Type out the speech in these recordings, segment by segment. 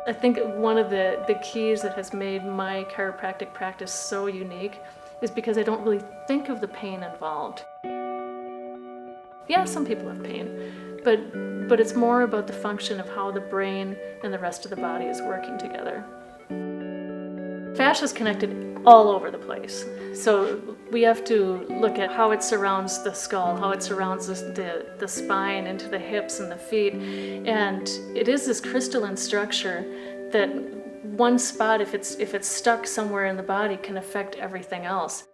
I think one of the keys that has made my chiropractic practice so unique is because I don't really think of the pain involved. Yeah, some people have pain, but it's more about the function of how the brain and the rest of the body is working together. Fascia is connected all over the place. So we have to look at how it surrounds the skull, how it surrounds the spine into the hips and the feet. And it is this crystalline structure that one spot, if it's stuck somewhere in the body, can affect everything else.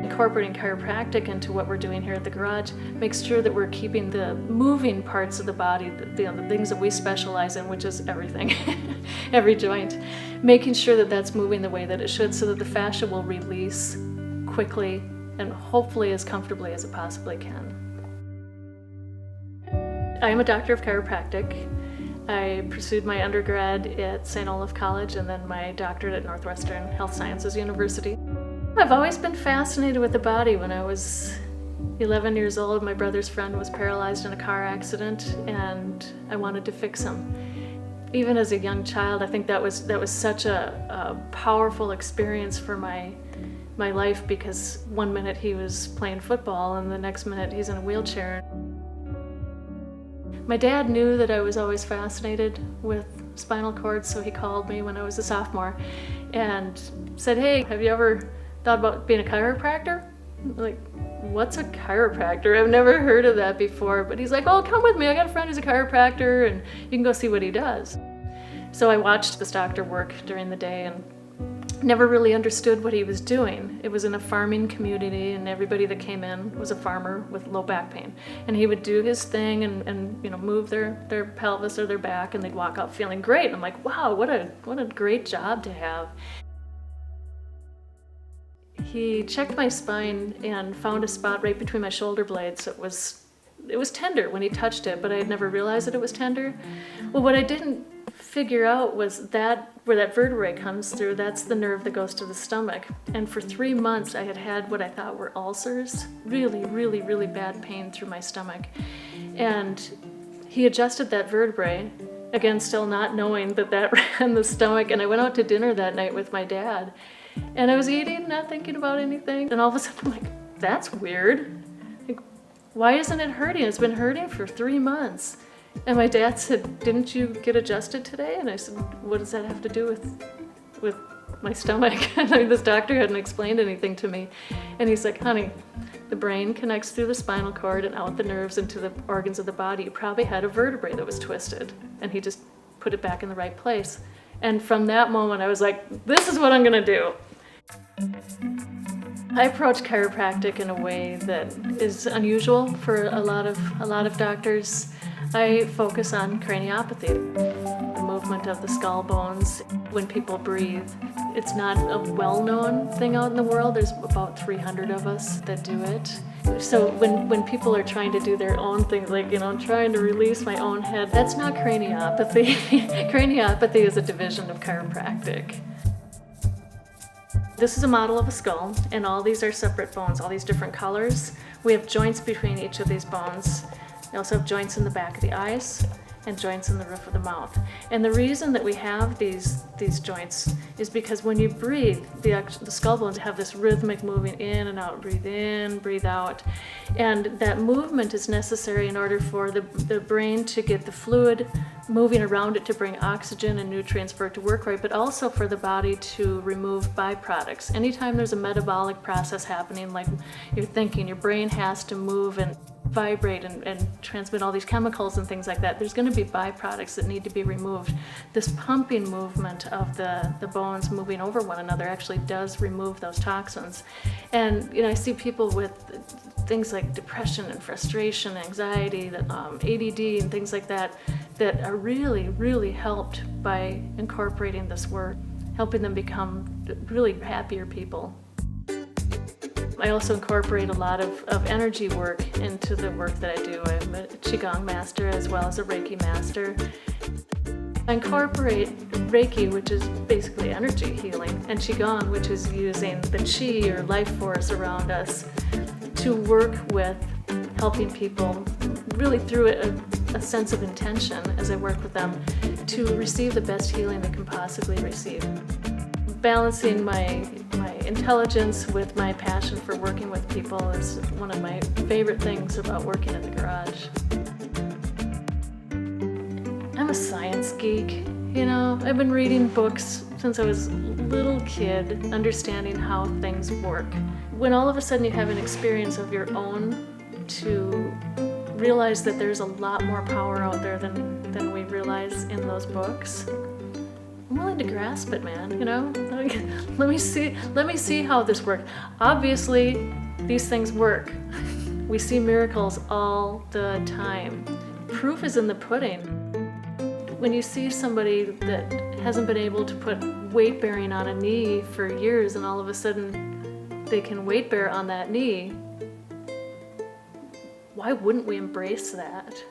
Incorporating chiropractic into what we're doing here at the garage makes sure that we're keeping the moving parts of the body, the things that we specialize in, which is everything, every joint, making sure that that's moving the way that it should so that the fascia will release quickly and hopefully as comfortably as it possibly can. I am a doctor of chiropractic. I pursued my undergrad at St. Olaf College and then my doctorate at Northwestern Health Sciences University. I've always been fascinated with the body. When I was 11 years old, my brother's friend was paralyzed in a car accident and I wanted to fix him. Even as a young child, I think that was such a powerful experience for my life, because one minute he was playing football and the next minute he's in a wheelchair. My dad knew that I was always fascinated with spinal cords, so he called me when I was a sophomore and said, "Hey, have you ever thought about being a chiropractor?" I'm like, what's a chiropractor? I've never heard of that before. But he's like, "Oh, come with me. I got a friend who's a chiropractor and you can go see what he does." So I watched this doctor work during the day and never really understood what he was doing. It was in a farming community and everybody that came in was a farmer with low back pain. And he would do his thing and move their pelvis or their back, and they'd walk out feeling great. And I'm like, wow, what a great job to have. He checked my spine and found a spot right between my shoulder blades. It was tender when he touched it, but I had never realized that it was tender. Well, what I didn't figure out was that where that vertebrae comes through, that's the nerve that goes to the stomach. And for 3 months, I had what I thought were ulcers, really, really, really bad pain through my stomach. And he adjusted that vertebrae, again, still not knowing that ran the stomach. And I went out to dinner that night with my dad. And I was eating, not thinking about anything. And all of a sudden, I'm like, that's weird. Like, why isn't it hurting? It's been hurting for 3 months. And my dad said, "Didn't you get adjusted today?" And I said, "What does that have to do with my stomach?" I mean, this doctor hadn't explained anything to me. And he's like, "Honey, the brain connects through the spinal cord and out the nerves into the organs of the body. You probably had a vertebrae that was twisted." And he just put it back in the right place. And from that moment, I was like, this is what I'm gonna do. I approach chiropractic in a way that is unusual for a lot of doctors. I focus on craniopathy, the movement of the skull bones when people breathe. It's not a well-known thing out in the world. There's about 300 of us that do it. So when people are trying to do their own things, like, trying to release my own head, that's not craniopathy. Craniopathy is a division of chiropractic. This is a model of a skull, and all these are separate bones, all these different colors. We have joints between each of these bones. We also have joints in the back of the eyes and joints in the roof of the mouth. And the reason that we have these joints is because when you breathe, the skull bones have this rhythmic moving in and out, breathe in, breathe out. And that movement is necessary in order for the brain to get the fluid moving around it to bring oxygen and nutrients for it to work right, but also for the body to remove byproducts. Anytime there's a metabolic process happening, like you're thinking, your brain has to move and vibrate and transmit all these chemicals and things like that, there's going to be byproducts that need to be removed. This pumping movement of the bones moving over one another actually does remove those toxins. And I see people with things like depression and frustration, anxiety, ADD and things like that are really, really helped by incorporating this work, helping them become really happier people. I also incorporate a lot of energy work into the work that I do. I'm a Qigong master as well as a Reiki master. I incorporate Reiki, which is basically energy healing, and Qigong, which is using the Qi or life force around us to work with helping people really through a sense of intention as I work with them to receive the best healing they can possibly receive. Balancing my intelligence with my passion for working with people is one of my favorite things about working in the garage. I'm a science geek, you know. I've been reading books since I was a little kid, understanding how things work. When all of a sudden you have an experience of your own to realize that there's a lot more power out there than we realize in those books, I'm willing to grasp it, man, you know? Like, let me see how this works. Obviously, these things work. We see miracles all the time. Proof is in the pudding. When you see somebody that hasn't been able to put weight bearing on a knee for years and all of a sudden they can weight bear on that knee, why wouldn't we embrace that?